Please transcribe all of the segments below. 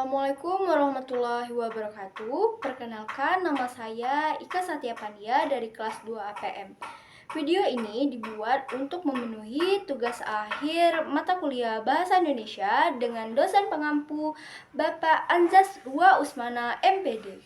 Assalamualaikum warahmatullahi wabarakatuh. Perkenalkan, nama saya Ika Satyapandia dari kelas 2 APM. Video ini dibuat untuk memenuhi tugas akhir mata kuliah Bahasa Indonesia dengan dosen pengampu Bapak Anzas Dua Usmana MPD.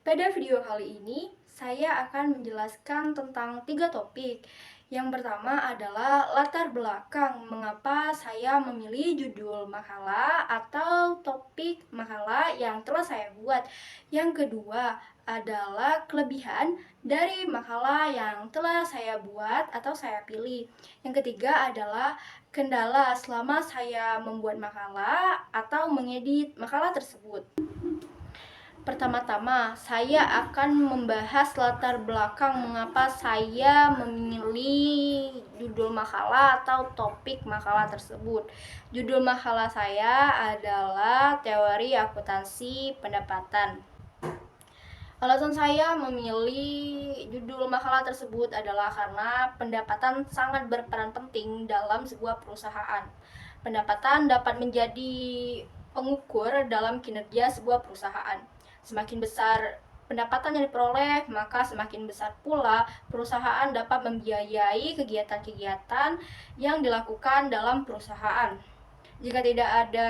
Pada video kali ini, saya akan menjelaskan tentang 3 topik. Yang pertama adalah latar belakang mengapa saya memilih judul makalah atau topik makalah yang telah saya buat. Yang kedua adalah kelebihan dari makalah yang telah saya buat atau saya pilih. Yang ketiga adalah kendala selama saya membuat makalah atau mengedit makalah tersebut. Pertama-tama, saya akan membahas latar belakang mengapa saya memilih judul makalah atau topik makalah tersebut. Judul makalah saya adalah Teori Akuntansi Pendapatan. Alasan saya memilih judul makalah tersebut adalah karena pendapatan sangat berperan penting dalam sebuah perusahaan. Pendapatan dapat menjadi pengukur dalam kinerja sebuah perusahaan. Semakin besar pendapatan yang diperoleh, maka semakin besar pula perusahaan dapat membiayai kegiatan-kegiatan yang dilakukan dalam perusahaan. Jika tidak ada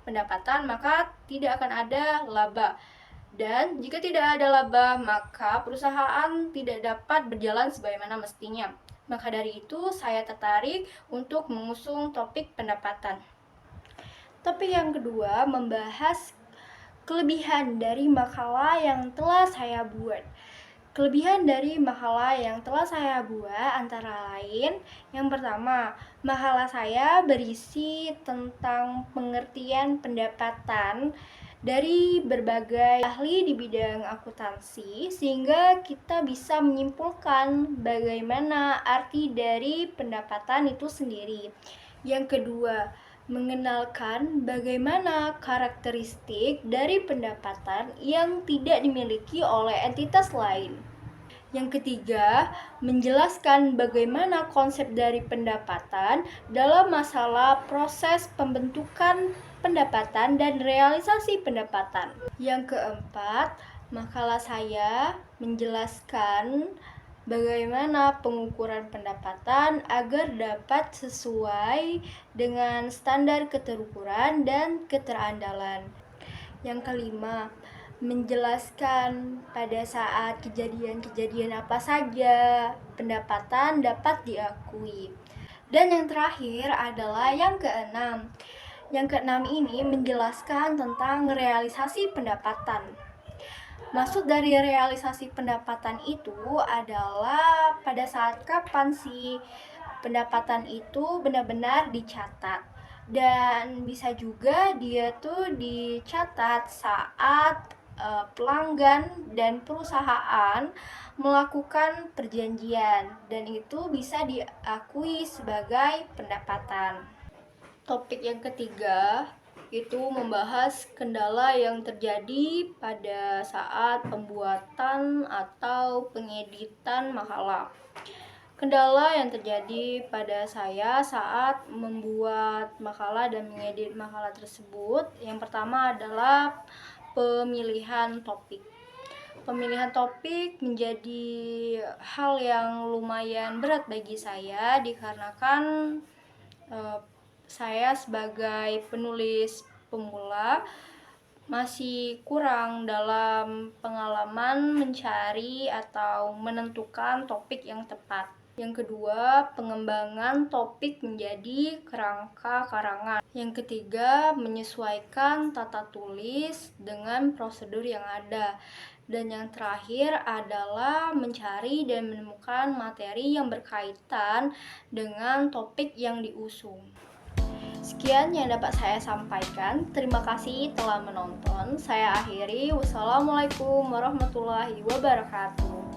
pendapatan, maka tidak akan ada laba. Dan jika tidak ada laba, maka perusahaan tidak dapat berjalan sebagaimana mestinya. Maka dari itu, saya tertarik untuk mengusung topik pendapatan. Topik yang kedua membahas kelebihan dari makalah yang telah saya buat. Kelebihan dari makalah yang telah saya buat antara lain, yang pertama, makalah saya berisi tentang pengertian pendapatan dari berbagai ahli di bidang akuntansi, sehingga kita bisa menyimpulkan bagaimana arti dari pendapatan itu sendiri. Yang kedua, mengenalkan bagaimana karakteristik dari pendapatan yang tidak dimiliki oleh entitas lain. Yang ketiga, menjelaskan bagaimana konsep dari pendapatan dalam masalah proses pembentukan pendapatan dan realisasi pendapatan. Yang keempat, makalah saya menjelaskan bagaimana pengukuran pendapatan agar dapat sesuai dengan standar keterukuran dan keterandalan. Yang kelima, menjelaskan pada saat kejadian-kejadian apa saja pendapatan dapat diakui. Dan yang terakhir adalah yang keenam. Yang keenam ini menjelaskan tentang realisasi pendapatan. Maksud dari realisasi pendapatan itu adalah pada saat kapan sih pendapatan itu benar-benar dicatat. Dan bisa juga dia tuh dicatat saat pelanggan dan perusahaan melakukan perjanjian, dan itu bisa diakui sebagai pendapatan. Topik yang ketiga itu membahas kendala yang terjadi pada saat pembuatan atau pengeditan makalah. Kendala yang terjadi pada saya saat membuat makalah dan mengedit makalah tersebut, yang pertama adalah pemilihan topik. Pemilihan topik menjadi hal yang lumayan berat bagi saya dikarenakan saya sebagai penulis pemula masih kurang dalam pengalaman mencari atau menentukan topik yang tepat. Yang kedua, pengembangan topik menjadi kerangka karangan. Yang ketiga, menyesuaikan tata tulis dengan prosedur yang ada. Dan yang terakhir adalah mencari dan menemukan materi yang berkaitan dengan topik yang diusung. Sekian yang dapat saya sampaikan. Terima kasih telah menonton. Saya akhiri. Wassalamualaikum warahmatullahi wabarakatuh.